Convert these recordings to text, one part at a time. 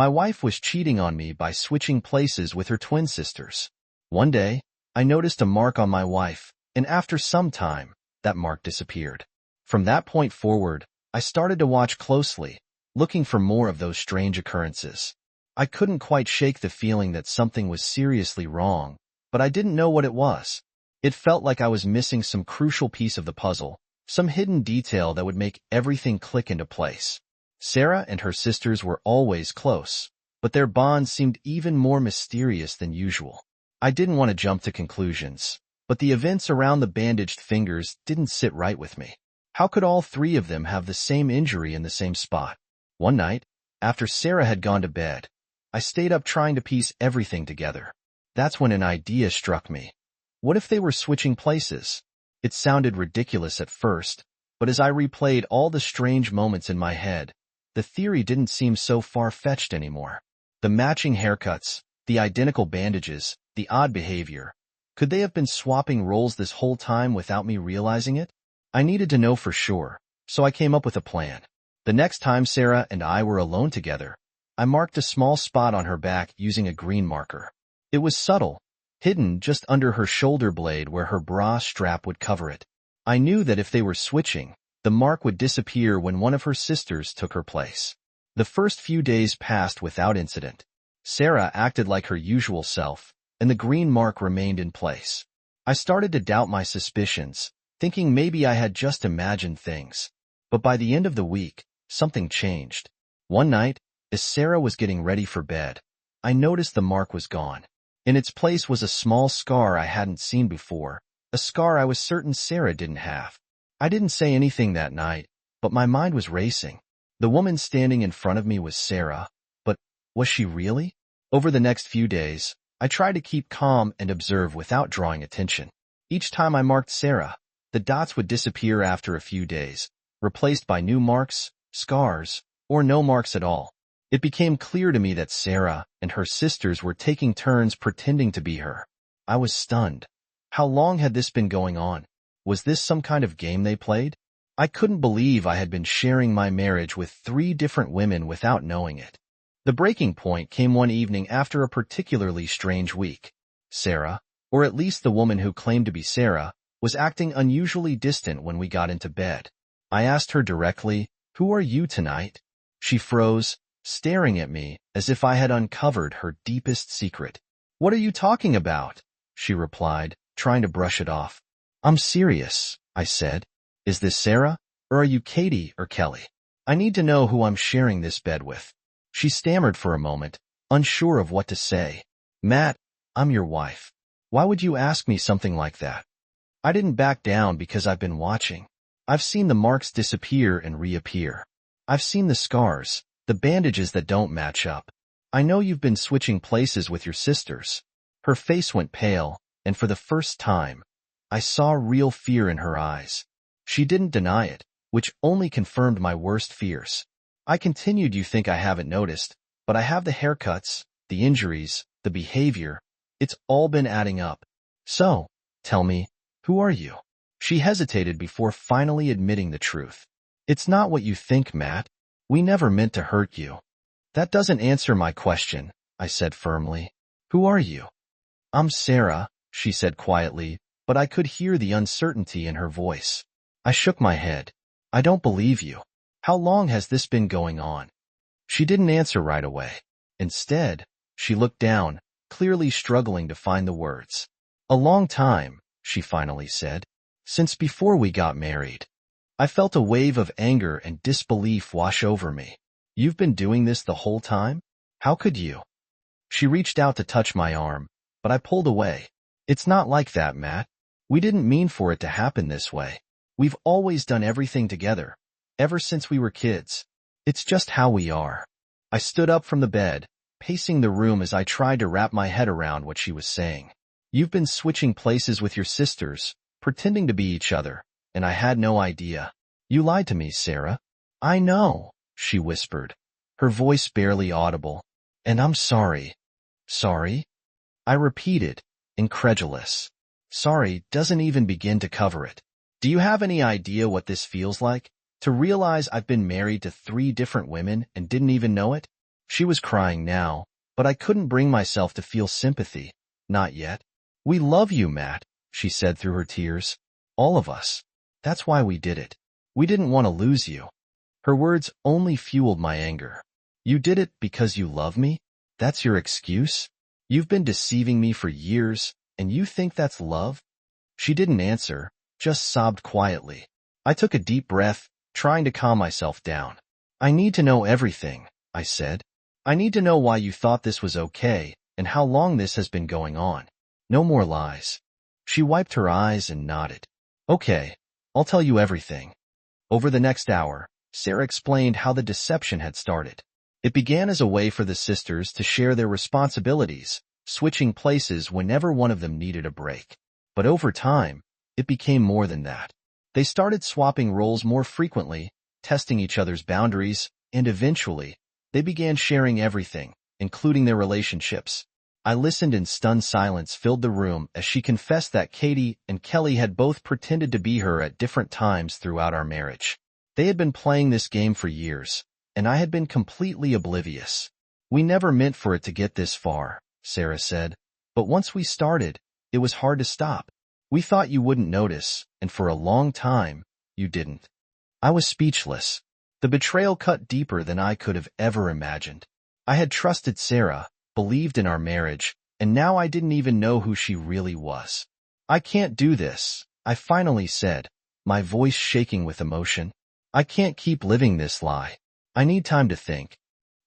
My wife was cheating on me by switching places with her twin sisters. One day, I noticed a mark on my wife, and after some time, that mark disappeared. From that point forward, I started to watch closely, looking for more of those strange occurrences. I couldn't quite shake the feeling that something was seriously wrong, but I didn't know what it was. It felt like I was missing some crucial piece of the puzzle, some hidden detail that would make everything click into place. Sarah and her sisters were always close, but their bond seemed even more mysterious than usual. I didn't want to jump to conclusions, but the events around the bandaged fingers didn't sit right with me. How could all three of them have the same injury in the same spot? One night, after Sarah had gone to bed, I stayed up trying to piece everything together. That's when an idea struck me. What if they were switching places? It sounded ridiculous at first, but as I replayed all the strange moments in my head, the theory didn't seem so far-fetched anymore. The matching haircuts, the identical bandages, the odd behavior. Could they have been swapping roles this whole time without me realizing it? I needed to know for sure, so I came up with a plan. The next time Sarah and I were alone together, I marked a small spot on her back using a green marker. It was subtle, hidden just under her shoulder blade where her bra strap would cover it. I knew that if they were switching, the mark would disappear when one of her sisters took her place. The first few days passed without incident. Sarah acted like her usual self, and the green mark remained in place. I started to doubt my suspicions, thinking maybe I had just imagined things. But by the end of the week, something changed. One night, as Sarah was getting ready for bed, I noticed the mark was gone. In its place was a small scar I hadn't seen before, a scar I was certain Sarah didn't have. I didn't say anything that night, but my mind was racing. The woman standing in front of me was Sarah, but was she really? Over the next few days, I tried to keep calm and observe without drawing attention. Each time I marked Sarah, the dots would disappear after a few days, replaced by new marks, scars, or no marks at all. It became clear to me that Sarah and her sisters were taking turns pretending to be her. I was stunned. How long had this been going on? Was this some kind of game they played? I couldn't believe I had been sharing my marriage with 3 different women without knowing it. The breaking point came one evening after a particularly strange week. Sarah, or at least the woman who claimed to be Sarah, was acting unusually distant when we got into bed. I asked her directly, "Who are you tonight?" She froze, staring at me as if I had uncovered her deepest secret. "What are you talking about?" she replied, trying to brush it off. "I'm serious," I said. "Is this Sarah, or are you Katie or Kelly? I need to know who I'm sharing this bed with." She stammered for a moment, unsure of what to say. "Matt, I'm your wife. Why would you ask me something like that?" I didn't back down because I've been watching. I've seen the marks disappear and reappear. I've seen the scars, the bandages that don't match up. I know you've been switching places with your sisters. Her face went pale, and for the first time, I saw real fear in her eyes. She didn't deny it, which only confirmed my worst fears. I continued, "You think I haven't noticed, but I have the haircuts, the injuries, the behavior. It's all been adding up. So, tell me, who are you?" She hesitated before finally admitting the truth. "It's not what you think, Matt. We never meant to hurt you." "That doesn't answer my question," I said firmly. "Who are you?" "I'm Sarah," she said quietly, but I could hear the uncertainty in her voice. I shook my head. "I don't believe you. How long has this been going on?" She didn't answer right away. Instead, she looked down, clearly struggling to find the words. "A long time," she finally said. "Since before we got married." I felt a wave of anger and disbelief wash over me. "You've been doing this the whole time? How could you?" She reached out to touch my arm, but I pulled away. "It's not like that, Matt. We didn't mean for it to happen this way. We've always done everything together, ever since we were kids. It's just how we are." I stood up from the bed, pacing the room as I tried to wrap my head around what she was saying. "You've been switching places with your sisters, pretending to be each other, and I had no idea. You lied to me, Sarah." "I know," she whispered, her voice barely audible. "And I'm sorry." "Sorry?" I repeated, incredulous. Sorry doesn't even begin to cover it. Do you have any idea what this feels like? To realize I've been married to 3 different women and didn't even know it? She was crying now, but I couldn't bring myself to feel sympathy. Not yet. We love you, Matt, she said through her tears. All of us. That's why we did it. We didn't want to lose you. Her words only fueled my anger. You did it because you love me? That's your excuse? You've been deceiving me for years, and you think that's love? She didn't answer, just sobbed quietly. I took a deep breath, trying to calm myself down. I need to know everything, I said. I need to know why you thought this was okay, and how long this has been going on. No more lies. She wiped her eyes and nodded. Okay, I'll tell you everything. Over the next hour, Sarah explained how the deception had started. It began as a way for the sisters to share their responsibilities, switching places whenever one of them needed a break. But over time, it became more than that. They started swapping roles more frequently, testing each other's boundaries, and eventually, they began sharing everything, including their relationships. I listened and stunned silence filled the room as she confessed that Katie and Kelly had both pretended to be her at different times throughout our marriage. They had been playing this game for years, and I had been completely oblivious. We never meant for it to get this far, Sarah said, but once we started, it was hard to stop. We thought you wouldn't notice, and for a long time, you didn't. I was speechless. The betrayal cut deeper than I could have ever imagined. I had trusted Sarah, believed in our marriage, and now I didn't even know who she really was. I can't do this, I finally said, my voice shaking with emotion. I can't keep living this lie. I need time to think.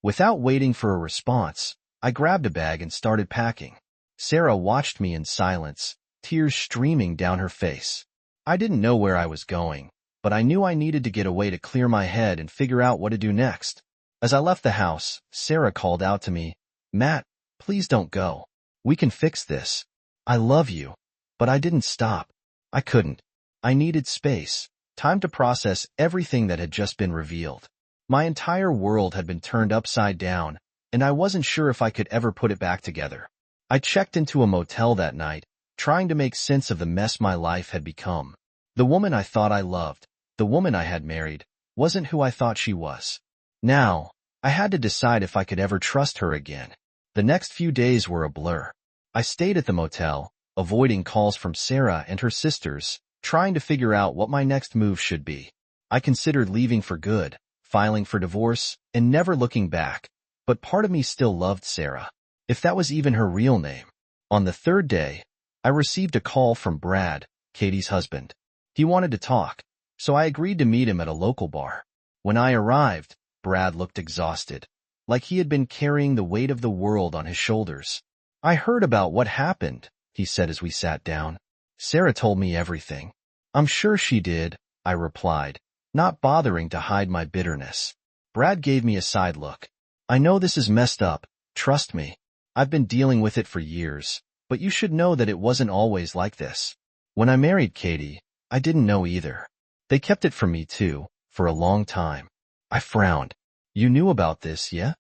Without waiting for a response, I grabbed a bag and started packing. Sarah watched me in silence, tears streaming down her face. I didn't know where I was going, but I knew I needed to get away to clear my head and figure out what to do next. As I left the house, Sarah called out to me, Matt, please don't go. We can fix this. I love you. But I didn't stop. I couldn't. I needed space, time to process everything that had just been revealed. My entire world had been turned upside down, and I wasn't sure if I could ever put it back together. I checked into a motel that night, trying to make sense of the mess my life had become. The woman I thought I loved, the woman I had married, wasn't who I thought she was. Now, I had to decide if I could ever trust her again. The next few days were a blur. I stayed at the motel, avoiding calls from Sarah and her sisters, trying to figure out what my next move should be. I considered leaving for good, filing for divorce, and never looking back, but part of me still loved Sarah, if that was even her real name. On the third day, I received a call from Brad, Katie's husband. He wanted to talk, so I agreed to meet him at a local bar. When I arrived, Brad looked exhausted, like he had been carrying the weight of the world on his shoulders. I heard about what happened, he said as we sat down. Sarah told me everything. I'm sure she did, I replied, not bothering to hide my bitterness. Brad gave me a side look. I know this is messed up, trust me. I've been dealing with it for years, but you should know that it wasn't always like this. When I married Katie, I didn't know either. They kept it from me too, for a long time. I frowned. You knew about this, yeah?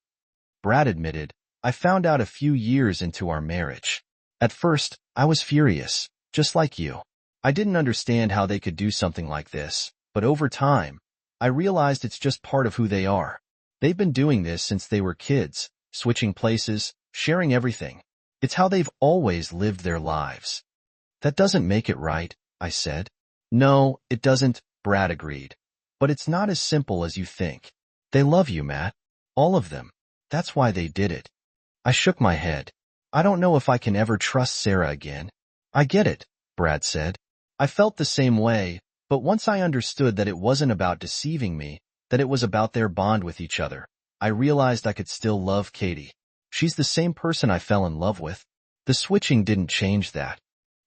Brad admitted, I found out a few years into our marriage. At first, I was furious, just like you. I didn't understand how they could do something like this, but over time, I realized it's just part of who they are. They've been doing this since they were kids, switching places, sharing everything. It's how they've always lived their lives. That doesn't make it right, I said. No, it doesn't, Brad agreed. But it's not as simple as you think. They love you, Matt. All of them. That's why they did it. I shook my head. I don't know if I can ever trust Sarah again. I get it, Brad said. I felt the same way, but once I understood that it wasn't about deceiving me, that it was about their bond with each other, I realized I could still love Katie. She's the same person I fell in love with. The switching didn't change that.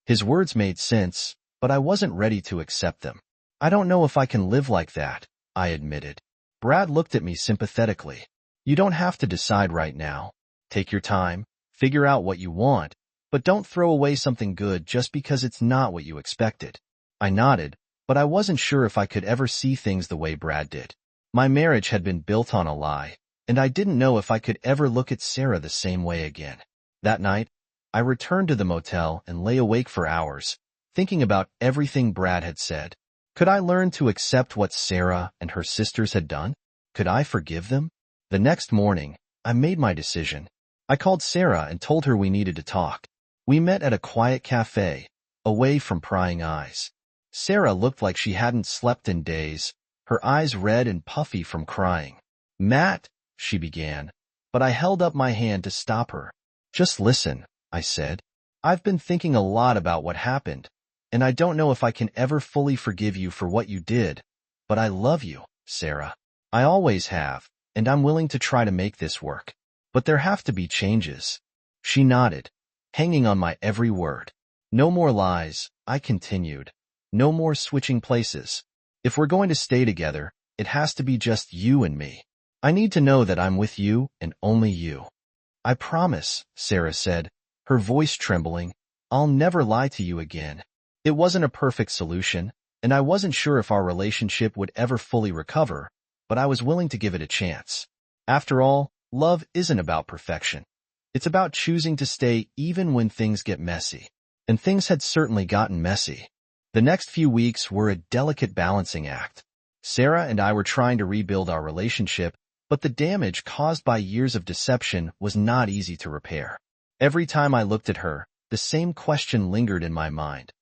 His words made sense, but I wasn't ready to accept them. I don't know if I can live like that, I admitted. Brad looked at me sympathetically. You don't have to decide right now. Take your time, figure out what you want, but don't throw away something good just because it's not what you expected. I nodded, but I wasn't sure if I could ever see things the way Brad did. My marriage had been built on a lie, and I didn't know if I could ever look at Sarah the same way again. That night, I returned to the motel and lay awake for hours, thinking about everything Brad had said. Could I learn to accept what Sarah and her sisters had done? Could I forgive them? The next morning, I made my decision. I called Sarah and told her we needed to talk. We met at a quiet cafe, away from prying eyes. Sarah looked like she hadn't slept in days, her eyes red and puffy from crying. "Matt," she began, but I held up my hand to stop her. "Just listen," I said. "I've been thinking a lot about what happened, and I don't know if I can ever fully forgive you for what you did, but I love you, Sarah. I always have, and I'm willing to try to make this work. But there have to be changes." She nodded, hanging on my every word. "No more lies," I continued. "No more switching places. If we're going to stay together, it has to be just you and me. I need to know that I'm with you and only you." "I promise," Sarah said, her voice trembling. "I'll never lie to you again." It wasn't a perfect solution, and I wasn't sure if our relationship would ever fully recover, but I was willing to give it a chance. After all, love isn't about perfection. It's about choosing to stay even when things get messy. And things had certainly gotten messy. The next few weeks were a delicate balancing act. Sarah and I were trying to rebuild our relationship, but the damage caused by years of deception was not easy to repair. Every time I looked at her, the same question lingered in my mind.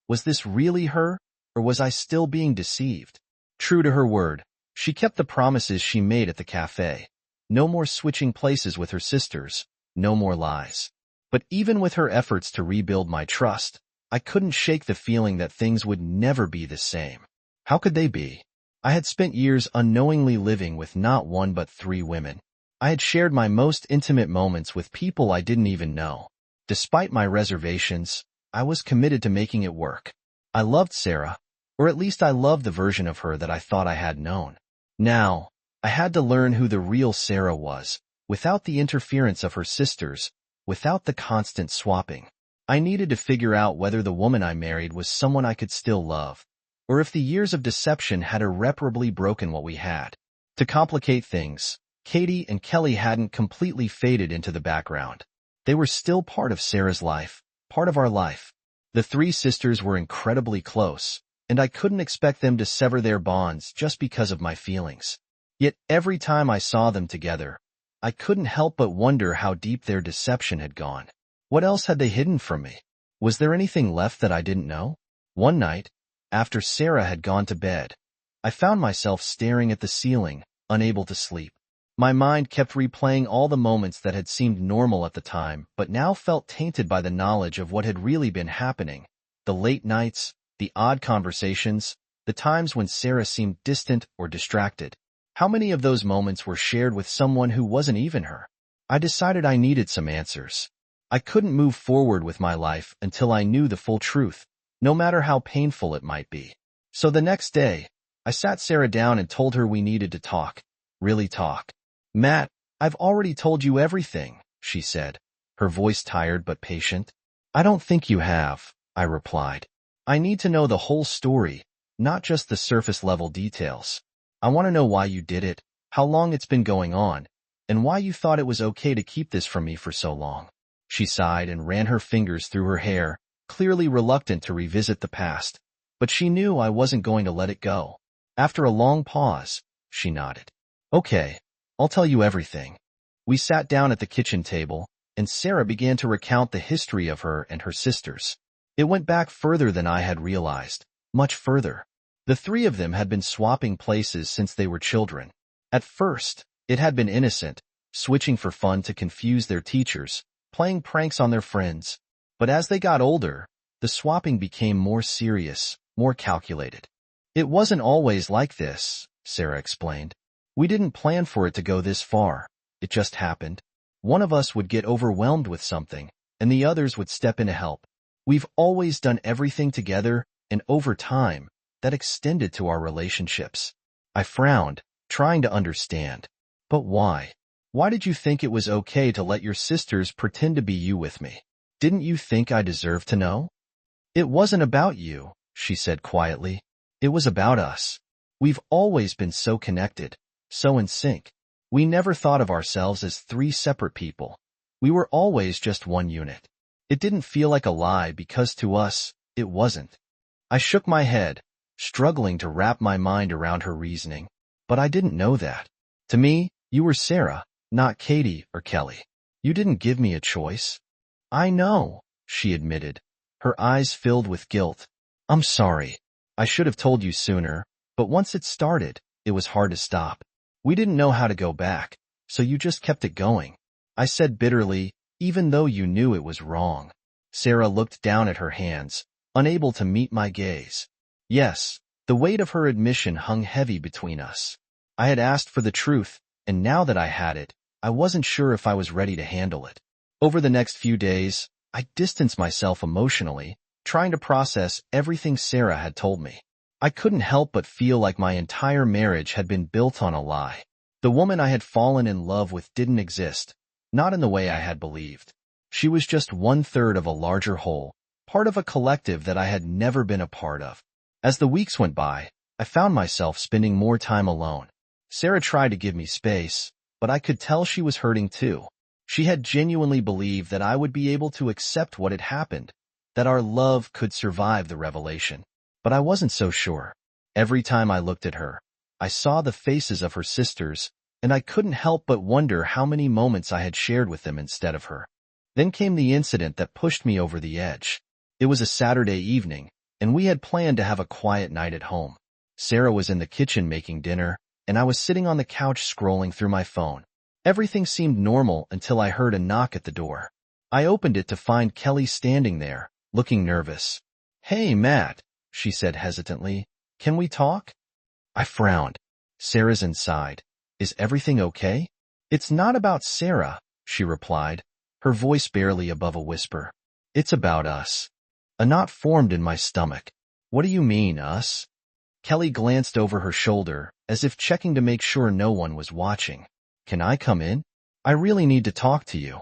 Was this really her, or was I still being deceived? True to her word, she kept the promises she made at the cafe. No more switching places with her sisters, no more lies. But even with her efforts to rebuild my trust, I couldn't shake the feeling that things would never be the same. How could they be? I had spent years unknowingly living with not one but 3 women. I had shared my most intimate moments with people I didn't even know. Despite my reservations, I was committed to making it work. I loved Sarah, or at least I loved the version of her that I thought I had known. Now, I had to learn who the real Sarah was, without the interference of her sisters, without the constant swapping. I needed to figure out whether the woman I married was someone I could still love, or if the years of deception had irreparably broken what we had. To complicate things, Katie and Kelly hadn't completely faded into the background. They were still part of Sarah's life, part of our life. The 3 sisters were incredibly close, and I couldn't expect them to sever their bonds just because of my feelings. Yet every time I saw them together, I couldn't help but wonder how deep their deception had gone. What else had they hidden from me? Was there anything left that I didn't know? One night, after Sarah had gone to bed, I found myself staring at the ceiling, unable to sleep. My mind kept replaying all the moments that had seemed normal at the time, but now felt tainted by the knowledge of what had really been happening. The late nights, the odd conversations, the times when Sarah seemed distant or distracted. How many of those moments were shared with someone who wasn't even her? I decided I needed some answers. I couldn't move forward with my life until I knew the full truth, no matter how painful it might be. So the next day, I sat Sarah down and told her we needed to talk. Really talk. "Matt, I've already told you everything," she said, her voice tired but patient. "I don't think you have," I replied. "I need to know the whole story, not just the surface-level details. I want to know why you did it, how long it's been going on, and why you thought it was okay to keep this from me for so long." She sighed and ran her fingers through her hair, clearly reluctant to revisit the past, but she knew I wasn't going to let it go. After a long pause, she nodded. "Okay, I'll tell you everything." We sat down at the kitchen table, and Sarah began to recount the history of her and her sisters. It went back further than I had realized, much further. The 3 of them had been swapping places since they were children. At first, it had been innocent, switching for fun to confuse their teachers, playing pranks on their friends. But as they got older, the swapping became more serious, more calculated. "It wasn't always like this," Sarah explained. "We didn't plan for it to go this far. It just happened. One of us would get overwhelmed with something, and the others would step in to help. We've always done everything together, and over time, that extended to our relationships." I frowned, trying to understand. "But why? Why did you think it was okay to let your sisters pretend to be you with me? Didn't you think I deserved to know?" "It wasn't about you," she said quietly. "It was about us. We've always been so connected, so in sync. We never thought of ourselves as 3 separate people. We were always just one unit. It didn't feel like a lie because to us, it wasn't." I shook my head, struggling to wrap my mind around her reasoning. But I didn't know that. To me, you were Sarah, not Katie or Kelly. You didn't give me a choice. I know, she admitted, her eyes filled with guilt. I'm sorry. I should have told you sooner, but once it started, it was hard to stop. We didn't know how to go back, so you just kept it going. I said bitterly, even though you knew it was wrong. Sarah looked down at her hands, unable to meet my gaze. Yes, the weight of her admission hung heavy between us. I had asked for the truth, and now that I had it, I wasn't sure if I was ready to handle it. Over the next few days, I distanced myself emotionally, trying to process everything Sarah had told me. I couldn't help but feel like my entire marriage had been built on a lie. The woman I had fallen in love with didn't exist, not in the way I had believed. She was just 1/3 of a larger whole, part of a collective that I had never been a part of. As the weeks went by, I found myself spending more time alone. Sarah tried to give me space, but I could tell she was hurting too. She had genuinely believed that I would be able to accept what had happened, that our love could survive the revelation. But I wasn't so sure. Every time I looked at her, I saw the faces of her sisters, and I couldn't help but wonder how many moments I had shared with them instead of her. Then came the incident that pushed me over the edge. It was a Saturday evening, and we had planned to have a quiet night at home. Sarah was in the kitchen making dinner, and I was sitting on the couch scrolling through my phone. Everything seemed normal until I heard a knock at the door. I opened it to find Kelly standing there, looking nervous. "Hey, Matt," she said hesitantly. "Can we talk?" I frowned. "Sarah's inside. Is everything okay?" "It's not about Sarah," she replied, her voice barely above a whisper. "It's about us." A knot formed in my stomach. "What do you mean, us?" Kelly glanced over her shoulder, as if checking to make sure no one was watching. "Can I come in? I really need to talk to you."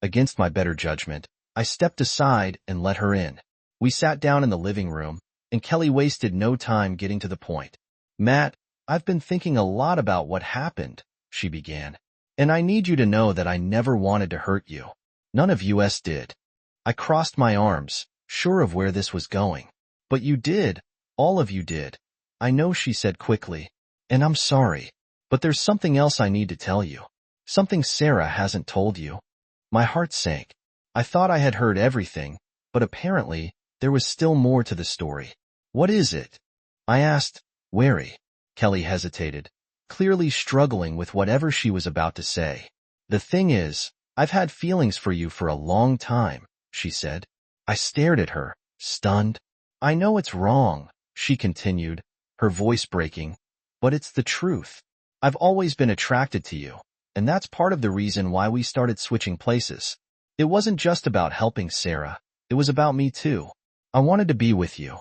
Against my better judgment, I stepped aside and let her in. We sat down in the living room, and Kelly wasted no time getting to the point. "Matt, I've been thinking a lot about what happened," she began. "And I need you to know that I never wanted to hurt you. None of us did." I crossed my arms, sure of where this was going. "But you did. All of you did." "I know," she said quickly. "And I'm sorry. But there's something else I need to tell you. Something Sarah hasn't told you." My heart sank. I thought I had heard everything, but apparently there was still more to the story. "What is it?" I asked, wary. Kelly hesitated, clearly struggling with whatever she was about to say. "The thing is, I've had feelings for you for a long time," she said. I stared at her, stunned. "I know it's wrong," she continued, her voice breaking, "but it's the truth. I've always been attracted to you, and that's part of the reason why we started switching places. It wasn't just about helping Sarah, it was about me too. I wanted to be with you."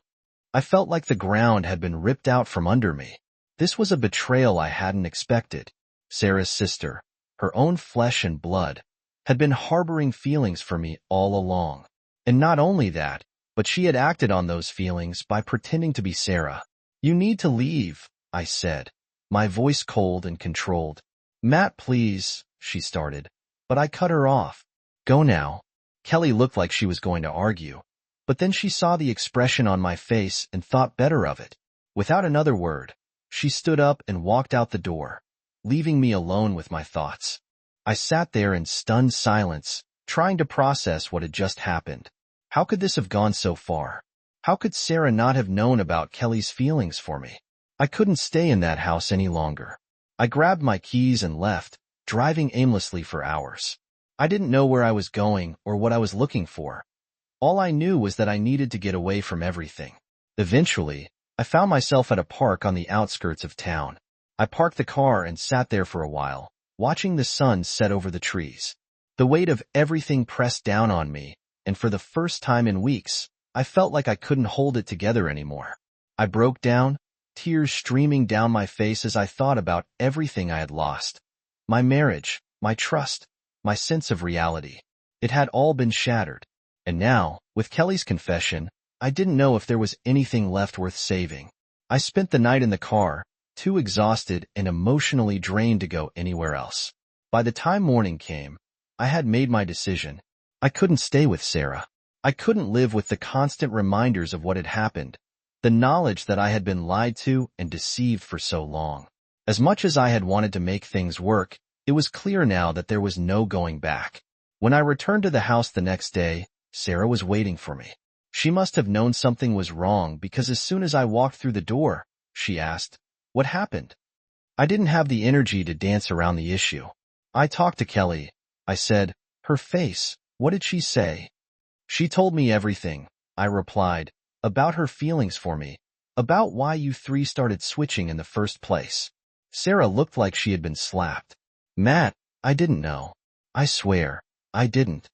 I felt like the ground had been ripped out from under me. This was a betrayal I hadn't expected. Sarah's sister, her own flesh and blood, had been harboring feelings for me all along. And not only that, but she had acted on those feelings by pretending to be Sarah. "You need to leave," I said, my voice cold and controlled. "Matt, please," she started, but I cut her off. "Go now." Kelly looked like she was going to argue, but then she saw the expression on my face and thought better of it. Without another word, she stood up and walked out the door, leaving me alone with my thoughts. I sat there in stunned silence, trying to process what had just happened. How could this have gone so far? How could Sarah not have known about Kelly's feelings for me? I couldn't stay in that house any longer. I grabbed my keys and left, driving aimlessly for hours. I didn't know where I was going or what I was looking for. All I knew was that I needed to get away from everything. Eventually, I found myself at a park on the outskirts of town. I parked the car and sat there for a while, watching the sun set over the trees. The weight of everything pressed down on me, and for the first time in weeks, I felt like I couldn't hold it together anymore. I broke down, tears streaming down my face as I thought about everything I had lost. My marriage, my trust, my sense of reality. It had all been shattered. And now, with Kelly's confession, I didn't know if there was anything left worth saving. I spent the night in the car, too exhausted and emotionally drained to go anywhere else. By the time morning came, I had made my decision. I couldn't stay with Sarah. I couldn't live with the constant reminders of what had happened, the knowledge that I had been lied to and deceived for so long. As much as I had wanted to make things work, It was clear now that there was no going back. When I returned to the house the next day, Sarah was waiting for me. She must have known something was wrong because as soon as I walked through the door, she asked, "What happened?" I didn't have the energy to dance around the issue. "I talked to Kelly," I said. Her face, what did she say? "She told me everything," I replied, "about her feelings for me, about why you three started switching in the first place." Sarah looked like she had been slapped. "Matt, I didn't know. I swear, I didn't."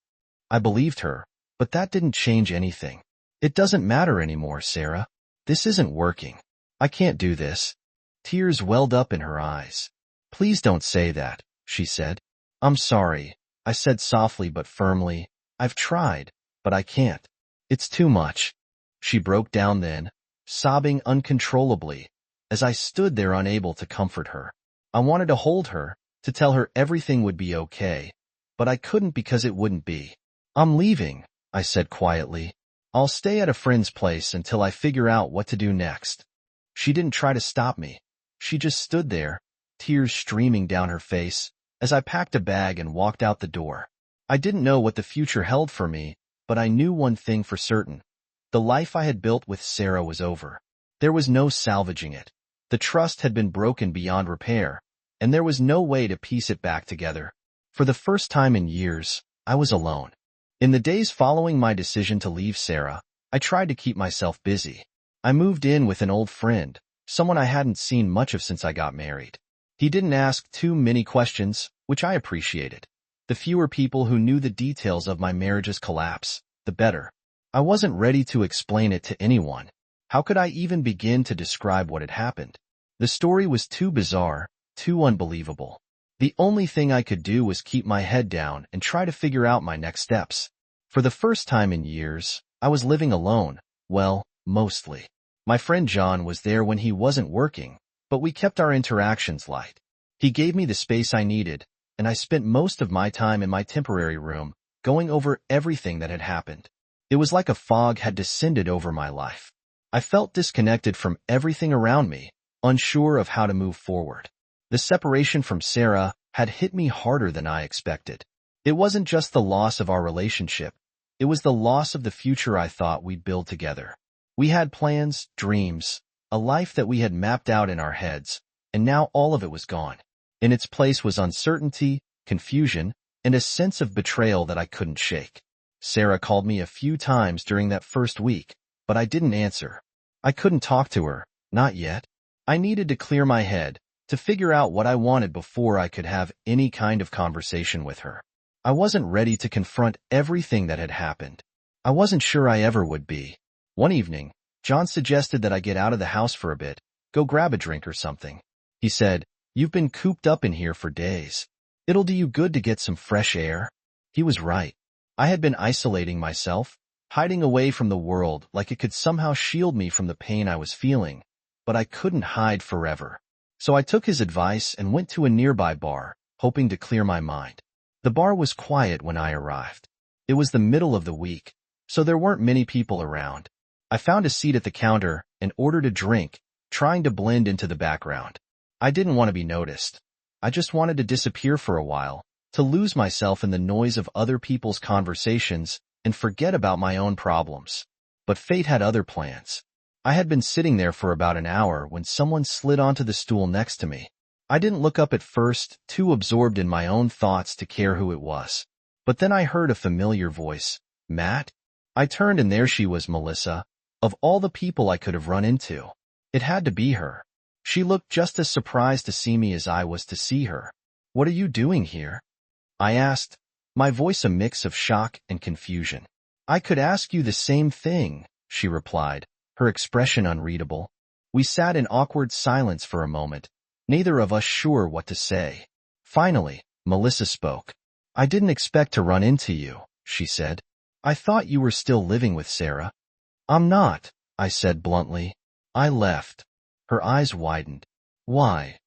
I believed her, but that didn't change anything. "It doesn't matter anymore, Sarah. This isn't working. I can't do this." Tears welled up in her eyes. "Please don't say that," she said. "I'm sorry," I said softly but firmly. "I've tried, but I can't. It's too much." She broke down then, sobbing uncontrollably, as I stood there unable to comfort her. I wanted to hold her, to tell her everything would be okay, but I couldn't because it wouldn't be. "I'm leaving," I said quietly. "I'll stay at a friend's place until I figure out what to do next." She didn't try to stop me. She just stood there, tears streaming down her face, as I packed a bag and walked out the door. I didn't know what the future held for me, but I knew one thing for certain. The life I had built with Sarah was over. There was no salvaging it. The trust had been broken beyond repair, and there was no way to piece it back together. For the first time in years, I was alone. In the days following my decision to leave Sarah, I tried to keep myself busy. I moved in with an old friend, someone I hadn't seen much of since I got married. He didn't ask too many questions, which I appreciated. The fewer people who knew the details of my marriage's collapse, the better. I wasn't ready to explain it to anyone. How could I even begin to describe what had happened? The story was too bizarre, too unbelievable. The only thing I could do was keep my head down and try to figure out my next steps. For the first time in years, I was living alone. Well, mostly. My friend John was there when he wasn't working, but we kept our interactions light. He gave me the space I needed, and I spent most of my time in my temporary room, going over everything that had happened. It was like a fog had descended over my life. I felt disconnected from everything around me, unsure of how to move forward. The separation from Sarah had hit me harder than I expected. It wasn't just the loss of our relationship. It was the loss of the future I thought we'd build together. We had plans, dreams, a life that we had mapped out in our heads, and now all of it was gone. In its place was uncertainty, confusion, and a sense of betrayal that I couldn't shake. Sarah called me a few times during that first week, but I didn't answer. I couldn't talk to her, not yet. I needed to clear my head, to figure out what I wanted before I could have any kind of conversation with her. I wasn't ready to confront everything that had happened. I wasn't sure I ever would be. One evening, John suggested that I get out of the house for a bit, go grab a drink or something. He said, "You've been cooped up in here for days. It'll do you good to get some fresh air." He was right. I had been isolating myself, hiding away from the world like it could somehow shield me from the pain I was feeling, but I couldn't hide forever. So I took his advice and went to a nearby bar, hoping to clear my mind. The bar was quiet when I arrived. It was the middle of the week, so there weren't many people around. I found a seat at the counter and ordered a drink, trying to blend into the background. I didn't want to be noticed. I just wanted to disappear for a while, to lose myself in the noise of other people's conversations and forget about my own problems. But fate had other plans. I had been sitting there for about an hour when someone slid onto the stool next to me. I didn't look up at first, too absorbed in my own thoughts to care who it was. But then I heard a familiar voice. "Matt?" I turned and there she was, Melissa. Of all the people I could have run into, it had to be her. She looked just as surprised to see me as I was to see her. "What are you doing here?" I asked, my voice a mix of shock and confusion. "I could ask you the same thing," she replied, her expression unreadable. We sat in awkward silence for a moment, neither of us sure what to say. Finally, Melissa spoke. "I didn't expect to run into you," she said. "I thought you were still living with Sarah." "I'm not," I said bluntly. "I left." Her eyes widened. "Why?"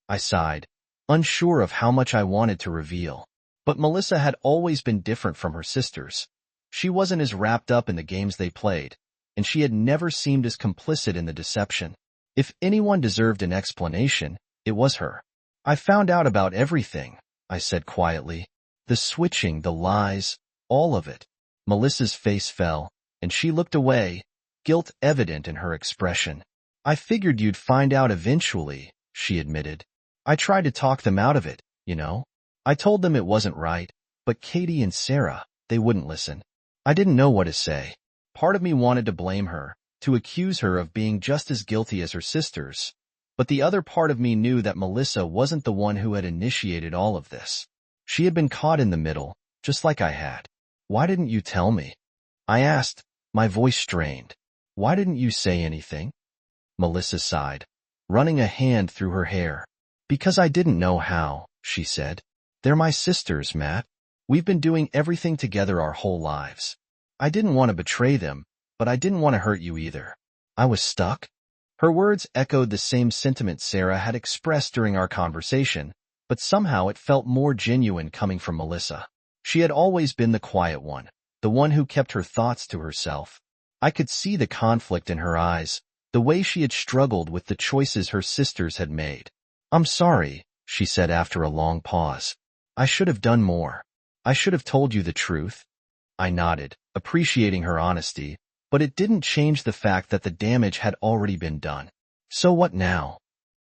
I sighed, unsure of how much I wanted to reveal. But Melissa had always been different from her sisters. She wasn't as wrapped up in the games they played, and she had never seemed as complicit in the deception. If anyone deserved an explanation, it was her. "I found out about everything," I said quietly. The switching, the lies, all of it. Melissa's face fell, and she looked away, guilt evident in her expression. I figured you'd find out eventually, she admitted. I tried to talk them out of it, you know. I told them it wasn't right, but Katie and Sarah, they wouldn't listen. I didn't know what to say. Part of me wanted to blame her, to accuse her of being just as guilty as her sisters, but the other part of me knew that Melissa wasn't the one who had initiated all of this. She had been caught in the middle, just like I had. Why didn't you tell me? I asked, my voice strained. Why didn't you say anything? Melissa sighed, running a hand through her hair. Because I didn't know how, she said. They're my sisters, Matt. We've been doing everything together our whole lives. I didn't want to betray them, but I didn't want to hurt you either. I was stuck. Her words echoed the same sentiment Sarah had expressed during our conversation, but somehow it felt more genuine coming from Melissa. She had always been the quiet one, the one who kept her thoughts to herself. I could see the conflict in her eyes, the way she had struggled with the choices her sisters had made. I'm sorry, she said after a long pause. I should have done more. I should have told you the truth. I nodded, appreciating her honesty, but it didn't change the fact that the damage had already been done. So what now?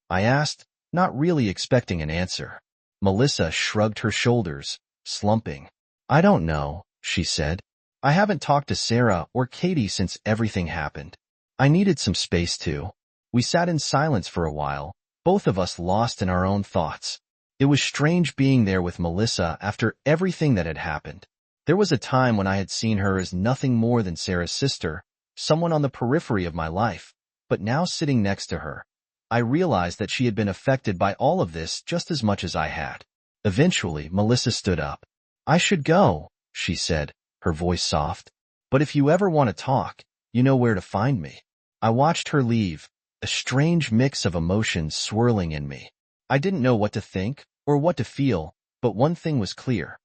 I asked, not really expecting an answer. Melissa shrugged her shoulders, slumping. I don't know, she said. I haven't talked to Sarah or Katie since everything happened. I needed some space too. We sat in silence for a while, both of us lost in our own thoughts. It was strange being there with Melissa after everything that had happened. There was a time when I had seen her as nothing more than Sarah's sister, someone on the periphery of my life, but now sitting next to her, I realized that she had been affected by all of this just as much as I had. Eventually, Melissa stood up. I should go, she said, her voice soft. But if you ever want to talk, you know where to find me. I watched her leave, a strange mix of emotions swirling in me. I didn't know what to think or what to feel, but one thing was clear.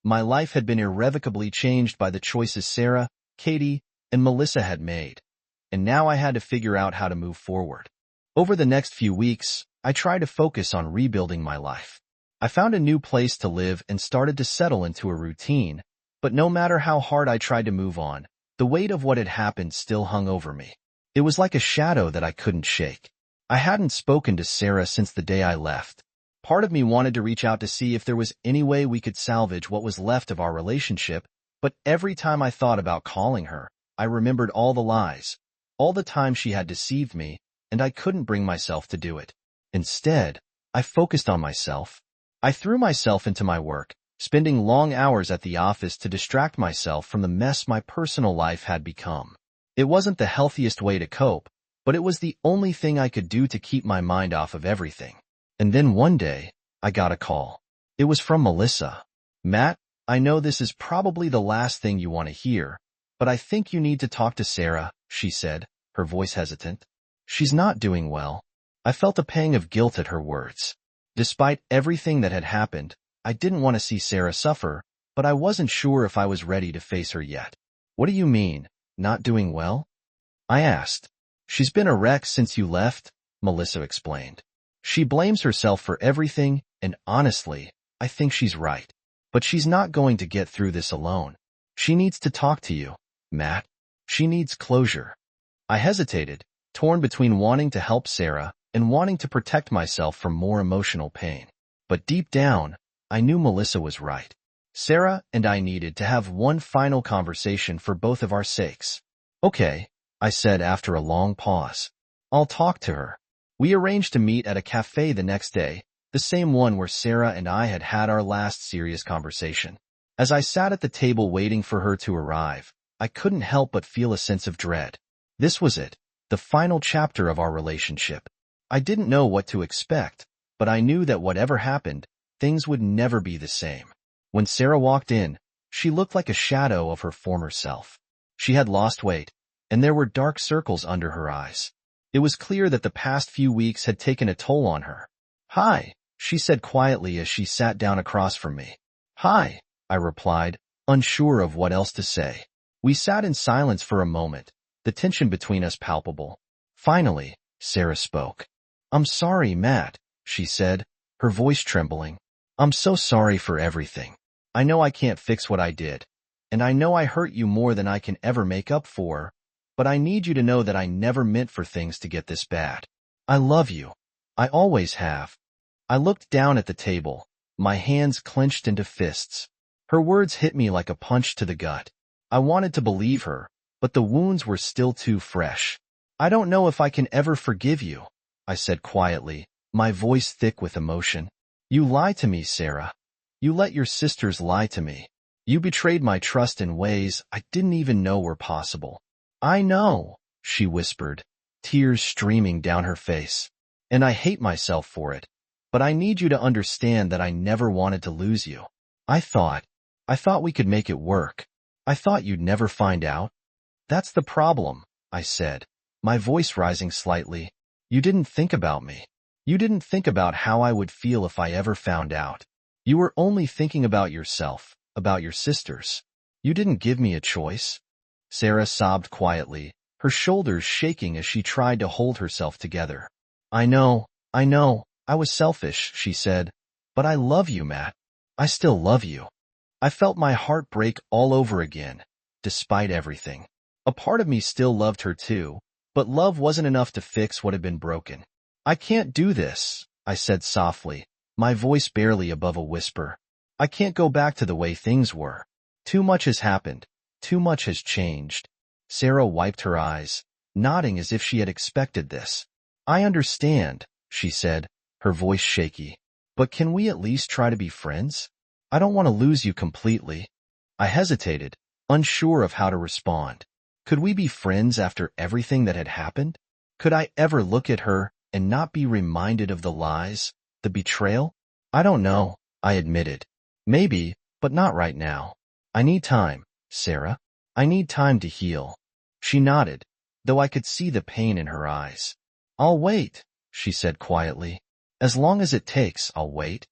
My life had been irrevocably changed by the choices Sarah, Katie, and Melissa had made, and now I had to figure out how to move forward. Over the next few weeks, I tried to focus on rebuilding my life. I found a new place to live and started to settle into a routine, but no matter how hard I tried to move on, the weight of what had happened still hung over me. It was like a shadow that I couldn't shake. I hadn't spoken to Sarah since the day I left. Part of me wanted to reach out to see if there was any way we could salvage what was left of our relationship, but every time I thought about calling her, I remembered all the lies, all the time she had deceived me, and I couldn't bring myself to do it. Instead, I focused on myself. I threw myself into my work, spending long hours at the office to distract myself from the mess my personal life had become. It wasn't the healthiest way to cope, but it was the only thing I could do to keep my mind off of everything. And then one day, I got a call. It was from Melissa. Matt, I know this is probably the last thing you want to hear, but I think you need to talk to Sarah, she said, her voice hesitant. She's not doing well. I felt a pang of guilt at her words. Despite everything that had happened, I didn't want to see Sarah suffer, but I wasn't sure if I was ready to face her yet. What do you mean, not doing well? I asked. She's been a wreck since you left, Melissa explained. She blames herself for everything, and honestly, I think she's right. But she's not going to get through this alone. She needs to talk to you, Matt. She needs closure. I hesitated, torn between wanting to help Sarah and wanting to protect myself from more emotional pain. But deep down, I knew Melissa was right. Sarah and I needed to have one final conversation for both of our sakes. Okay, I said after a long pause. I'll talk to her. We arranged to meet at a cafe the next day, the same one where Sarah and I had had our last serious conversation. As I sat at the table waiting for her to arrive, I couldn't help but feel a sense of dread. This was it, the final chapter of our relationship. I didn't know what to expect, but I knew that whatever happened, things would never be the same. When Sarah walked in, she looked like a shadow of her former self. She had lost weight, and there were dark circles under her eyes. It was clear that the past few weeks had taken a toll on her. Hi, she said quietly as she sat down across from me. Hi, I replied, unsure of what else to say. We sat in silence for a moment, the tension between us palpable. Finally, Sarah spoke. I'm sorry, Matt, she said, her voice trembling. I'm so sorry for everything. I know I can't fix what I did, and I know I hurt you more than I can ever make up for, but I need you to know that I never meant for things to get this bad. I love you. I always have. I looked down at the table, my hands clenched into fists. Her words hit me like a punch to the gut. I wanted to believe her, but the wounds were still too fresh. I don't know if I can ever forgive you, I said quietly, my voice thick with emotion. You lied to me, Sarah. You let your sisters lie to me. You betrayed my trust in ways I didn't even know were possible. I know, she whispered, tears streaming down her face. And I hate myself for it. But I need you to understand that I never wanted to lose you. I thought we could make it work. I thought you'd never find out. That's the problem, I said, my voice rising slightly. You didn't think about me. You didn't think about how I would feel if I ever found out. You were only thinking about yourself, about your sisters. You didn't give me a choice. Sarah sobbed quietly, her shoulders shaking as she tried to hold herself together. I know, I was selfish, she said, but I love you, Matt. I still love you. I felt my heart break all over again, despite everything. A part of me still loved her too, but love wasn't enough to fix what had been broken. I can't do this, I said softly, my voice barely above a whisper. I can't go back to the way things were. Too much has happened. Too much has changed. Sarah wiped her eyes, nodding as if she had expected this. I understand, she said, her voice shaky. But can we at least try to be friends? I don't want to lose you completely. I hesitated, unsure of how to respond. Could we be friends after everything that had happened? Could I ever look at her and not be reminded of the lies, the betrayal? I don't know, I admitted. Maybe, but not right now. I need time, Sarah. I need time to heal. She nodded, though I could see the pain in her eyes. I'll wait, she said quietly. As long as it takes, I'll wait.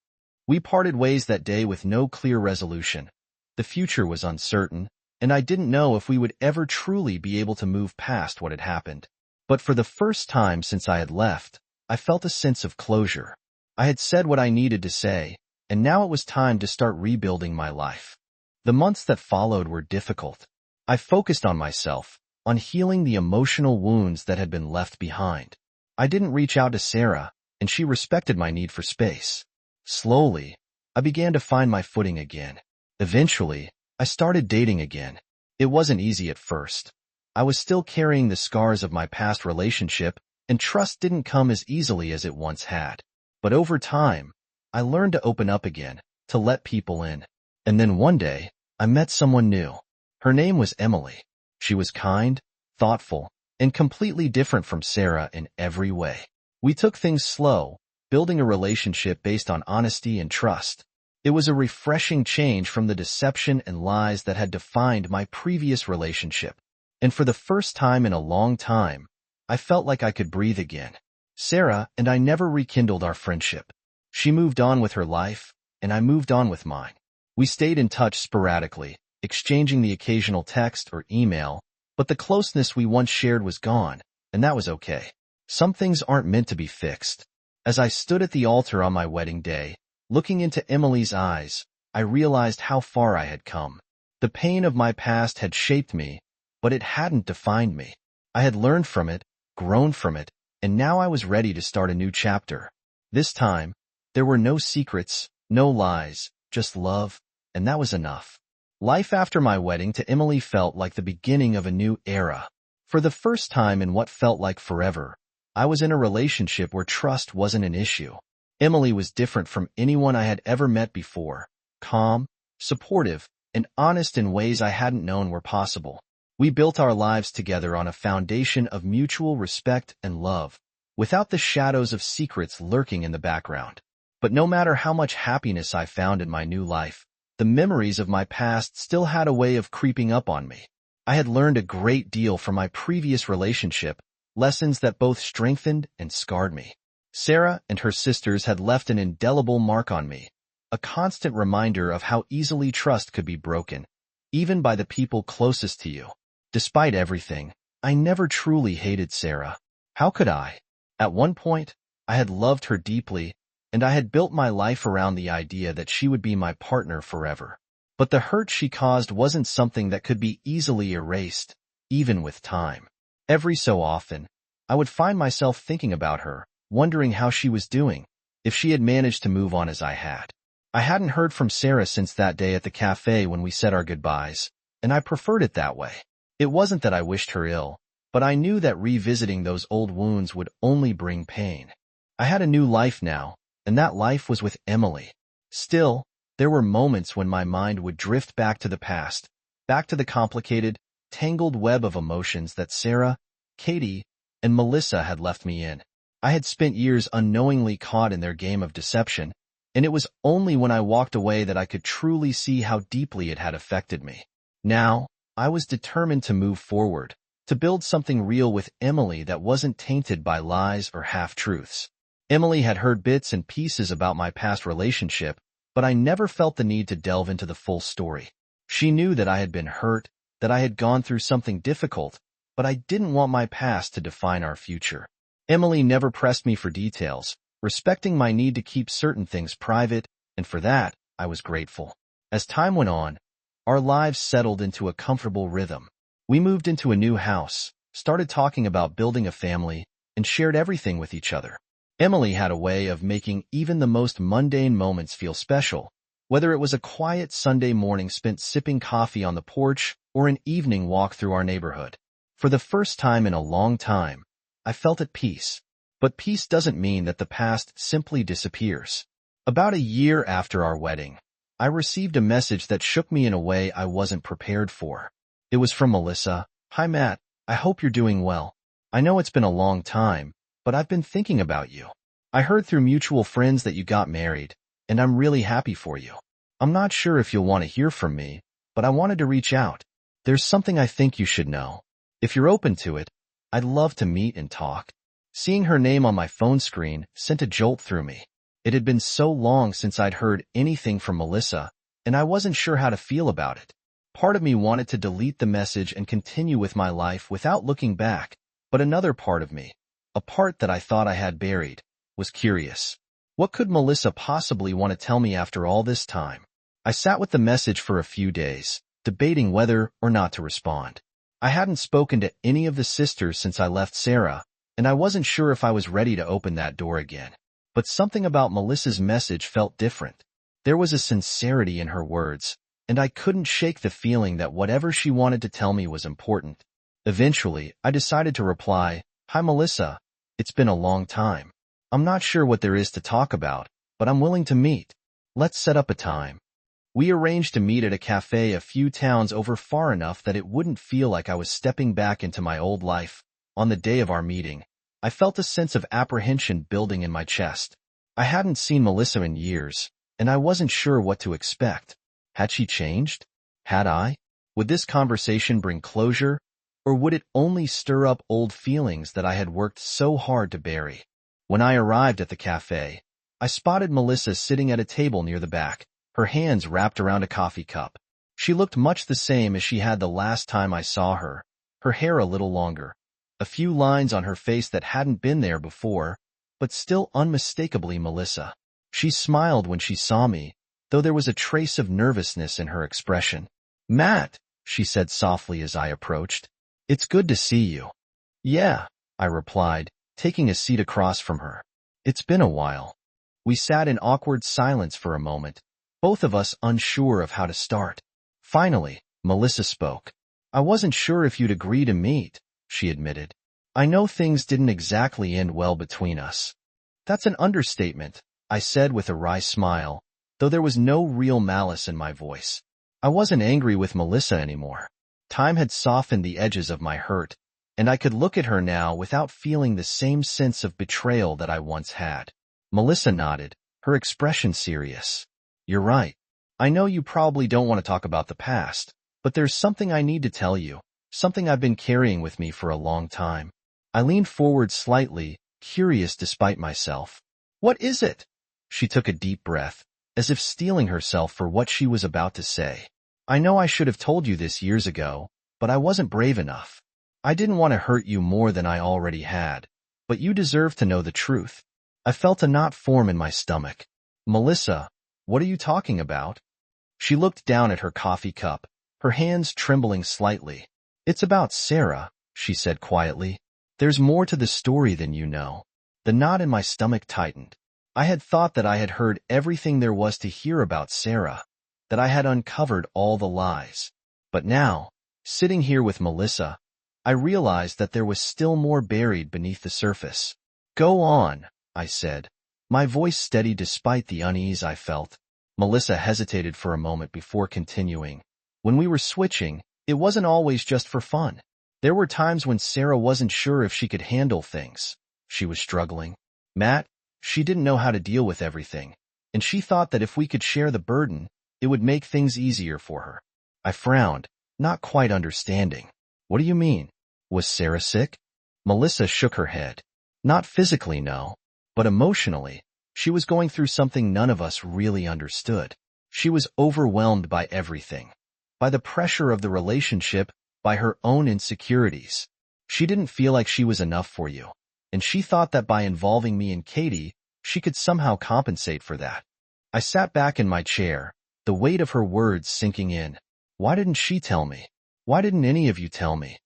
We parted ways that day with no clear resolution. The future was uncertain, and I didn't know if we would ever truly be able to move past what had happened. But for the first time since I had left, I felt a sense of closure. I had said what I needed to say, and now it was time to start rebuilding my life. The months that followed were difficult. I focused on myself, on healing the emotional wounds that had been left behind. I didn't reach out to Sarah, and she respected my need for space. Slowly, I began to find my footing again. Eventually, I started dating again. It wasn't easy at first. I was still carrying the scars of my past relationship, and trust didn't come as easily as it once had. But over time, I learned to open up again, to let people in. And then one day, I met someone new. Her name was Emily. She was kind, thoughtful, and completely different from Sarah in every way. We took things slow, building a relationship based on honesty and trust. It was a refreshing change from the deception and lies that had defined my previous relationship. And for the first time in a long time, I felt like I could breathe again. Sarah and I never rekindled our friendship. She moved on with her life, and I moved on with mine. We stayed in touch sporadically, exchanging the occasional text or email, but the closeness we once shared was gone, and that was okay. Some things aren't meant to be fixed. As I stood at the altar on my wedding day, looking into Emily's eyes, I realized how far I had come. The pain of my past had shaped me, but it hadn't defined me. I had learned from it, grown from it, and now I was ready to start a new chapter. This time, there were no secrets, no lies, just love, and that was enough. Life after my wedding to Emily felt like the beginning of a new era. For the first time in what felt like forever, I was in a relationship where trust wasn't an issue. Emily was different from anyone I had ever met before, calm, supportive, and honest in ways I hadn't known were possible. We built our lives together on a foundation of mutual respect and love, without the shadows of secrets lurking in the background. But no matter how much happiness I found in my new life, the memories of my past still had a way of creeping up on me. I had learned a great deal from my previous relationship, lessons that both strengthened and scarred me. Sarah and her sisters had left an indelible mark on me, a constant reminder of how easily trust could be broken, even by the people closest to you. Despite everything, I never truly hated Sarah. How could I? At one point, I had loved her deeply, and I had built my life around the idea that she would be my partner forever. But the hurt she caused wasn't something that could be easily erased, even with time. Every so often, I would find myself thinking about her, wondering how she was doing, if she had managed to move on as I had. I hadn't heard from Sarah since that day at the cafe when we said our goodbyes, and I preferred it that way. It wasn't that I wished her ill, but I knew that revisiting those old wounds would only bring pain. I had a new life now, and that life was with Emily. Still, there were moments when my mind would drift back to the past, back to the complicated, tangled web of emotions that Sarah, Katie, and Melissa had left me in. I had spent years unknowingly caught in their game of deception, and it was only when I walked away that I could truly see how deeply it had affected me. Now, I was determined to move forward, to build something real with Emily that wasn't tainted by lies or half-truths. Emily had heard bits and pieces about my past relationship, but I never felt the need to delve into the full story. She knew that I had been hurt, that I had gone through something difficult, but I didn't want my past to define our future. Emily never pressed me for details, respecting my need to keep certain things private, and for that, I was grateful. As time went on, our lives settled into a comfortable rhythm. We moved into a new house, started talking about building a family, and shared everything with each other. Emily had a way of making even the most mundane moments feel special, whether it was a quiet Sunday morning spent sipping coffee on the porch or an evening walk through our neighborhood. For the first time in a long time, I felt at peace. But peace doesn't mean that the past simply disappears. About a year after our wedding, I received a message that shook me in a way I wasn't prepared for. It was from Melissa. "Hi Matt, I hope you're doing well. I know it's been a long time, but I've been thinking about you. I heard through mutual friends that you got married, and I'm really happy for you. I'm not sure if you'll want to hear from me, but I wanted to reach out. There's something I think you should know. If you're open to it, I'd love to meet and talk." Seeing her name on my phone screen sent a jolt through me. It had been so long since I'd heard anything from Melissa, and I wasn't sure how to feel about it. Part of me wanted to delete the message and continue with my life without looking back, but another part of me, a part that I thought I had buried, was curious. What could Melissa possibly want to tell me after all this time? I sat with the message for a few days, debating whether or not to respond. I hadn't spoken to any of the sisters since I left Sarah, and I wasn't sure if I was ready to open that door again. But something about Melissa's message felt different. There was a sincerity in her words, and I couldn't shake the feeling that whatever she wanted to tell me was important. Eventually, I decided to reply, "Hi Melissa, it's been a long time. I'm not sure what there is to talk about, but I'm willing to meet. Let's set up a time." We arranged to meet at a cafe a few towns over far enough that it wouldn't feel like I was stepping back into my old life. On the day of our meeting, I felt a sense of apprehension building in my chest. I hadn't seen Melissa in years, and I wasn't sure what to expect. Had she changed? Had I? Would this conversation bring closure, or would it only stir up old feelings that I had worked so hard to bury? When I arrived at the cafe, I spotted Melissa sitting at a table near the back, her hands wrapped around a coffee cup. She looked much the same as she had the last time I saw her, her hair a little longer, a few lines on her face that hadn't been there before, but still unmistakably Melissa. She smiled when she saw me, though there was a trace of nervousness in her expression. "Matt," she said softly as I approached. "It's good to see you." "Yeah," I replied, taking a seat across from her. "It's been a while." We sat in awkward silence for a moment, both of us unsure of how to start. Finally, Melissa spoke. "I wasn't sure if you'd agree to meet," she admitted. "I know things didn't exactly end well between us." "That's an understatement," I said with a wry smile, though there was no real malice in my voice. I wasn't angry with Melissa anymore. Time had softened the edges of my hurt, and I could look at her now without feeling the same sense of betrayal that I once had. Melissa nodded, her expression serious. "You're right. I know you probably don't want to talk about the past, but there's something I need to tell you, something I've been carrying with me for a long time." I leaned forward slightly, curious despite myself. "What is it?" She took a deep breath, as if steeling herself for what she was about to say. "I know I should have told you this years ago, but I wasn't brave enough. I didn't want to hurt you more than I already had, but you deserve to know the truth. I felt a knot form in my stomach. Melissa, what are you talking about? She looked down at her coffee cup, her hands trembling slightly. It's about Sarah, she said quietly. There's more to the story than you know. The knot in my stomach tightened. I had thought that I had heard everything there was to hear about Sarah, that I had uncovered all the lies. But now, sitting here with Melissa, I realized that there was still more buried beneath the surface. Go on, I said, my voice steady despite the unease I felt. Melissa hesitated for a moment before continuing. When we were switching, it wasn't always just for fun. There were times when Sarah wasn't sure if she could handle things. She was struggling. Matt, she didn't know how to deal with everything, and she thought that if we could share the burden, it would make things easier for her. I frowned, not quite understanding. What do you mean? Was Sarah sick? Melissa shook her head. Not physically, no, but emotionally. She was going through something none of us really understood. She was overwhelmed by everything. By the pressure of the relationship, by her own insecurities. She didn't feel like she was enough for you, and she thought that by involving me and Katie, she could somehow compensate for that. I sat back in my chair, the weight of her words sinking in. Why didn't she tell me? Why didn't any of you tell me?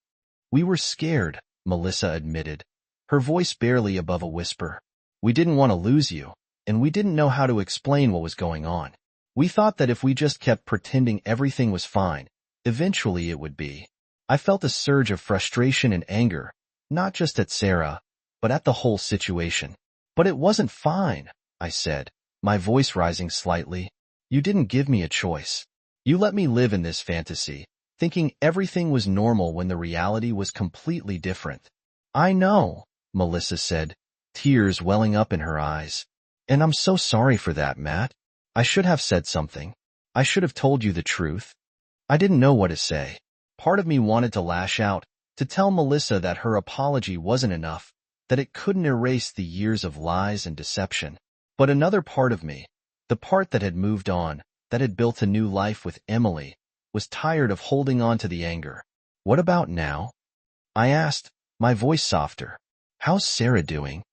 We were scared, Melissa admitted, her voice barely above a whisper. We didn't want to lose you, and we didn't know how to explain what was going on. We thought that if we just kept pretending everything was fine, eventually it would be. I felt a surge of frustration and anger, not just at Sarah, but at the whole situation. But it wasn't fine, I said, my voice rising slightly. You didn't give me a choice. You let me live in this fantasy, thinking everything was normal when the reality was completely different. I know, Melissa said, tears welling up in her eyes. And I'm so sorry for that, Matt. I should have said something. I should have told you the truth. I didn't know what to say. Part of me wanted to lash out, to tell Melissa that her apology wasn't enough, that it couldn't erase the years of lies and deception. But another part of me, the part that had moved on, that had built a new life with Emily, was tired of holding on to the anger. What about now? I asked, my voice softer. How's Sarah doing?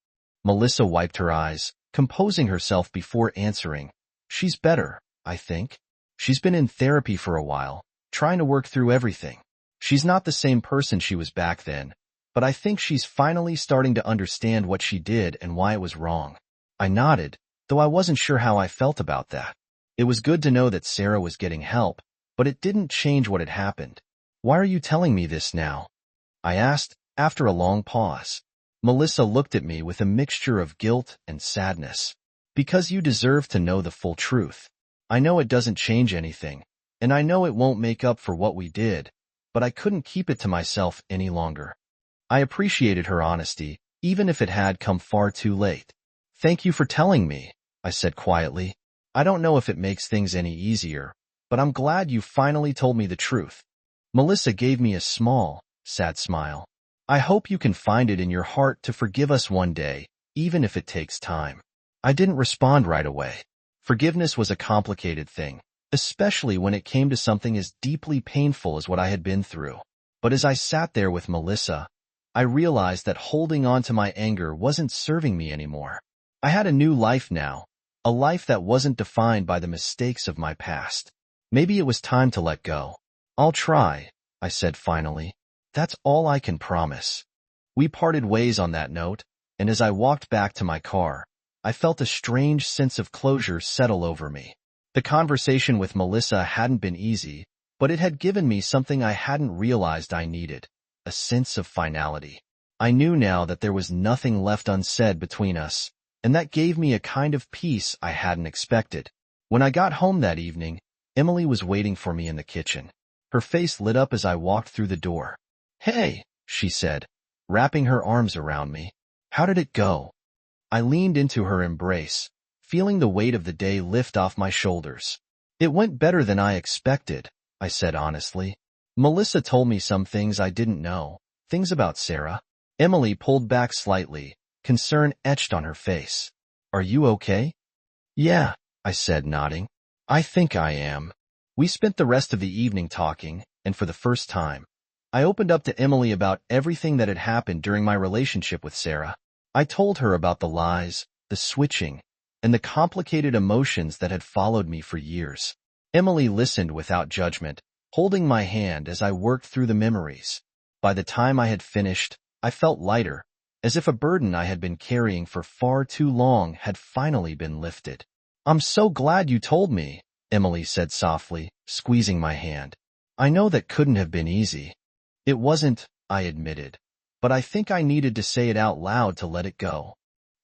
Melissa wiped her eyes, composing herself before answering. She's better, I think. She's been in therapy for a while, trying to work through everything. She's not the same person she was back then, but I think she's finally starting to understand what she did and why it was wrong. I nodded, though I wasn't sure how I felt about that. It was good to know that Sarah was getting help, but it didn't change what had happened. Why are you telling me this now? I asked, after a long pause. Melissa looked at me with a mixture of guilt and sadness. Because you deserve to know the full truth. I know it doesn't change anything, and I know it won't make up for what we did, but I couldn't keep it to myself any longer. I appreciated her honesty, even if it had come far too late. Thank you for telling me, I said quietly. I don't know if it makes things any easier, but I'm glad you finally told me the truth. Melissa gave me a small, sad smile. I hope you can find it in your heart to forgive us one day, even if it takes time. I didn't respond right away. Forgiveness was a complicated thing, especially when it came to something as deeply painful as what I had been through. But as I sat there with Melissa, I realized that holding on to my anger wasn't serving me anymore. I had a new life now, a life that wasn't defined by the mistakes of my past. Maybe it was time to let go. I'll try, I said finally. That's all I can promise. We parted ways on that note, and as I walked back to my car, I felt a strange sense of closure settle over me. The conversation with Melissa hadn't been easy, but it had given me something I hadn't realized I needed, a sense of finality. I knew now that there was nothing left unsaid between us, and that gave me a kind of peace I hadn't expected. When I got home that evening, Emily was waiting for me in the kitchen. Her face lit up as I walked through the door. Hey, she said, wrapping her arms around me. How did it go? I leaned into her embrace, feeling the weight of the day lift off my shoulders. It went better than I expected, I said honestly. Melissa told me some things I didn't know, things about Sarah. Emily pulled back slightly, concern etched on her face. Are you okay? Yeah, I said, nodding. I think I am. We spent the rest of the evening talking, and for the first time, I opened up to Emily about everything that had happened during my relationship with Sarah. I told her about the lies, the switching, and the complicated emotions that had followed me for years. Emily listened without judgment, holding my hand as I worked through the memories. By the time I had finished, I felt lighter, as if a burden I had been carrying for far too long had finally been lifted. "I'm so glad you told me," Emily said softly, squeezing my hand. "I know that couldn't have been easy." "It wasn't," I admitted, "but I think I needed to say it out loud to let it go."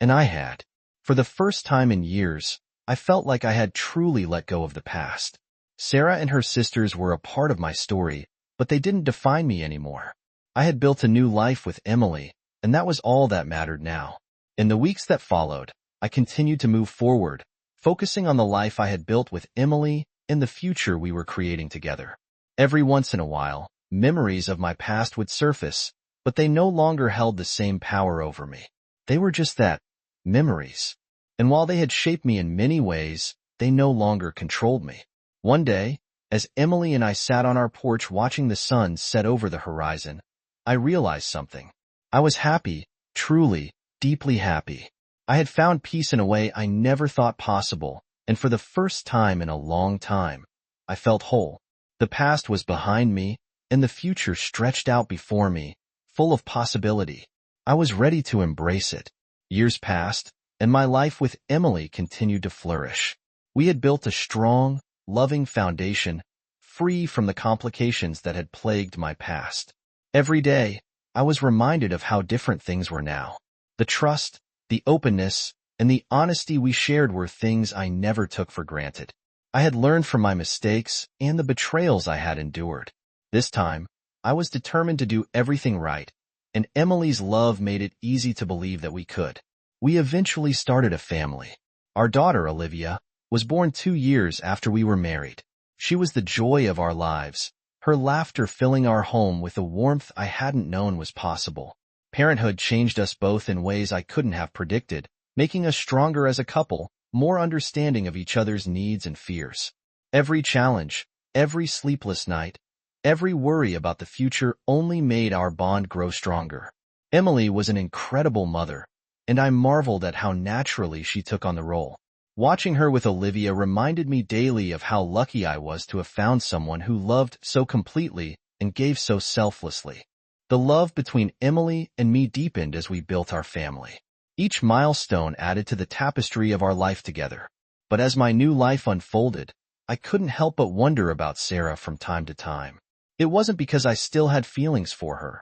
And I had. For the first time in years, I felt like I had truly let go of the past. Sarah and her sisters were a part of my story, but they didn't define me anymore. I had built a new life with Emily, and that was all that mattered now. In the weeks that followed, I continued to move forward, focusing on the life I had built with Emily and the future we were creating together. Every once in a while, memories of my past would surface, but they no longer held the same power over me. They were just that, memories. And while they had shaped me in many ways, they no longer controlled me. One day, as Emily and I sat on our porch watching the sun set over the horizon, I realized something. I was happy, truly, deeply happy. I had found peace in a way I never thought possible, and for the first time in a long time, I felt whole. The past was behind me, and the future stretched out before me, full of possibility. I was ready to embrace it. Years passed, and my life with Emily continued to flourish. We had built a strong, loving foundation, free from the complications that had plagued my past. Every day, I was reminded of how different things were now. The trust, the openness, and the honesty we shared were things I never took for granted. I had learned from my mistakes and the betrayals I had endured. This time, I was determined to do everything right, and Emily's love made it easy to believe that we could. We eventually started a family. Our daughter, Olivia, was born 2 years after we were married. She was the joy of our lives, her laughter filling our home with a warmth I hadn't known was possible. Parenthood changed us both in ways I couldn't have predicted, making us stronger as a couple, more understanding of each other's needs and fears. Every challenge, every sleepless night, every worry about the future only made our bond grow stronger. Emily was an incredible mother, and I marveled at how naturally she took on the role. Watching her with Olivia reminded me daily of how lucky I was to have found someone who loved so completely and gave so selflessly. The love between Emily and me deepened as we built our family. Each milestone added to the tapestry of our life together. But as my new life unfolded, I couldn't help but wonder about Sarah from time to time. It wasn't because I still had feelings for her.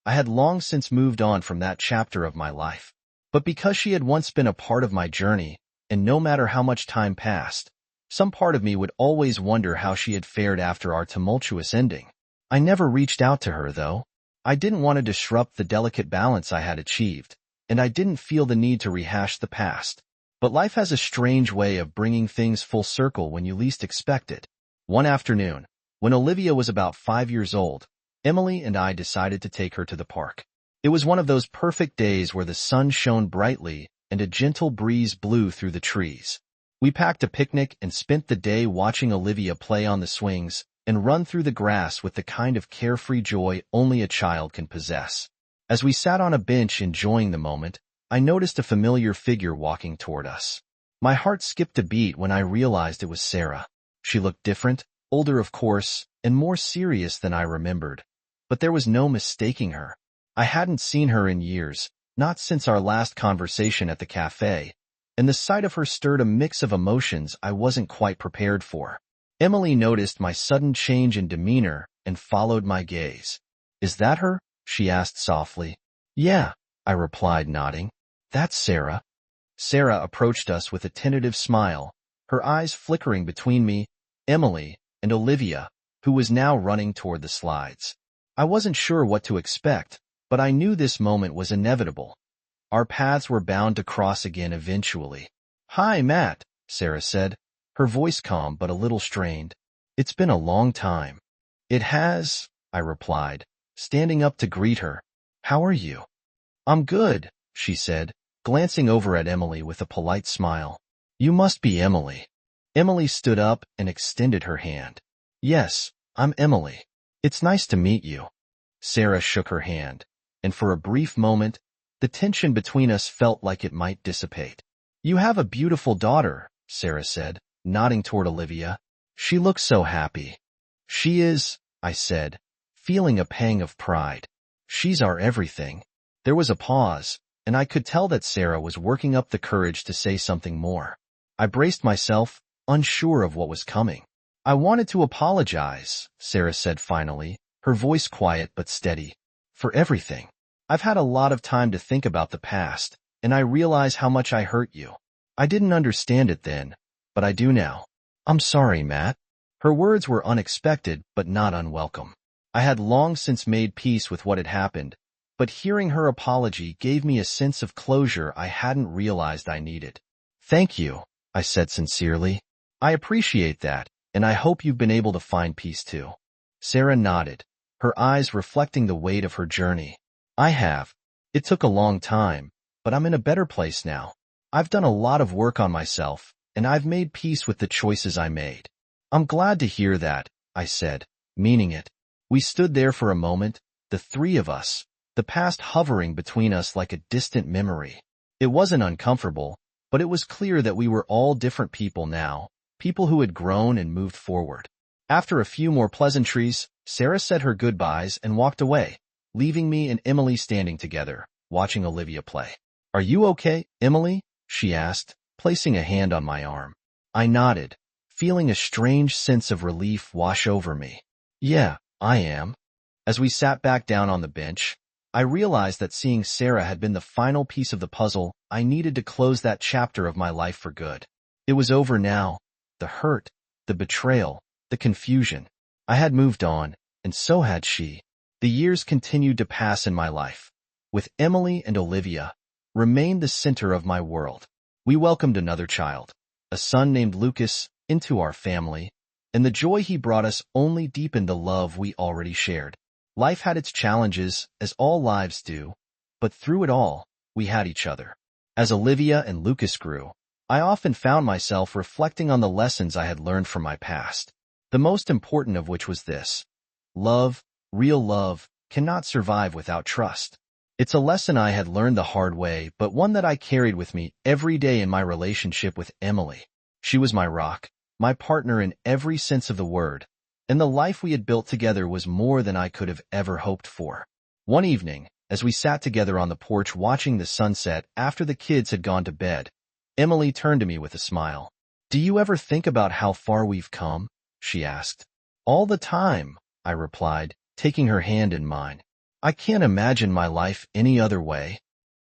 I had long since moved on from that chapter of my life. But because she had once been a part of my journey, and no matter how much time passed, some part of me would always wonder how she had fared after our tumultuous ending. I never reached out to her, though. I didn't want to disrupt the delicate balance I had achieved, and I didn't feel the need to rehash the past. But life has a strange way of bringing things full circle when you least expect it. One afternoon, when Olivia was about 5 years old, Emily and I decided to take her to the park. It was one of those perfect days where the sun shone brightly and a gentle breeze blew through the trees. We packed a picnic and spent the day watching Olivia play on the swings and run through the grass with the kind of carefree joy only a child can possess. As we sat on a bench enjoying the moment, I noticed a familiar figure walking toward us. My heart skipped a beat when I realized it was Sarah. She looked different, older of course, and more serious than I remembered. But there was no mistaking her. I hadn't seen her in years, not since our last conversation at the cafe, and the sight of her stirred a mix of emotions I wasn't quite prepared for. Emily noticed my sudden change in demeanor and followed my gaze. "Is that her?" she asked softly. "Yeah," I replied, nodding. "That's Sarah." Sarah approached us with a tentative smile, her eyes flickering between me, Emily, and Olivia, who was now running toward the slides. I wasn't sure what to expect, but I knew this moment was inevitable. Our paths were bound to cross again eventually. "Hi, Matt," Sarah said, her voice calm but a little strained. "It's been a long time." "It has," I replied, standing up to greet her. "How are you?" "I'm good," she said, glancing over at Emily with a polite smile. "You must be Emily." Emily stood up and extended her hand. "Yes, I'm Emily. It's nice to meet you." Sarah shook her hand, and for a brief moment, the tension between us felt like it might dissipate. You have a beautiful daughter, Sarah said, nodding toward Olivia. She looks so happy. She is, I said, feeling a pang of pride. She's our everything. There was a pause, and I could tell that Sarah was working up the courage to say something more. I braced myself, unsure of what was coming. I wanted to apologize, Sarah said finally, her voice quiet but steady. For everything. I've had a lot of time to think about the past, and I realize how much I hurt you. I didn't understand it then, but I do now. I'm sorry, Matt. Her words were unexpected but not unwelcome. I had long since made peace with what had happened, but hearing her apology gave me a sense of closure I hadn't realized I needed. Thank you, I said sincerely. I appreciate that, and I hope you've been able to find peace too. Sarah nodded, her eyes reflecting the weight of her journey. I have. It took a long time, but I'm in a better place now. I've done a lot of work on myself, and I've made peace with the choices I made. I'm glad to hear that, I said, meaning it. We stood there for a moment, the three of us, the past hovering between us like a distant memory. It wasn't uncomfortable, but it was clear that we were all different people now, people who had grown and moved forward. After a few more pleasantries, Sarah said her goodbyes and walked away, leaving me and Emily standing together, watching Olivia play. Are you okay, Emily? She asked, placing a hand on my arm. I nodded, feeling a strange sense of relief wash over me. Yeah, I am. As we sat back down on the bench, I realized that seeing Sarah had been the final piece of the puzzle I needed to close that chapter of my life for good. It was over now. The hurt, the betrayal, the confusion. I had moved on, and so had she. The years continued to pass in my life. With Emily and Olivia, remained the center of my world. We welcomed another child, a son named Lucas, into our family, and the joy he brought us only deepened the love we already shared. Life had its challenges, as all lives do, but through it all, we had each other. As Olivia and Lucas grew, I often found myself reflecting on the lessons I had learned from my past, the most important of which was this. Love, real love, cannot survive without trust. It's a lesson I had learned the hard way, but one that I carried with me every day in my relationship with Emily. She was my rock, my partner in every sense of the word, and the life we had built together was more than I could have ever hoped for. One evening, as we sat together on the porch watching the sunset after the kids had gone to bed, Emily turned to me with a smile. Do you ever think about how far we've come? She asked. All the time, I replied, taking her hand in mine. I can't imagine my life any other way.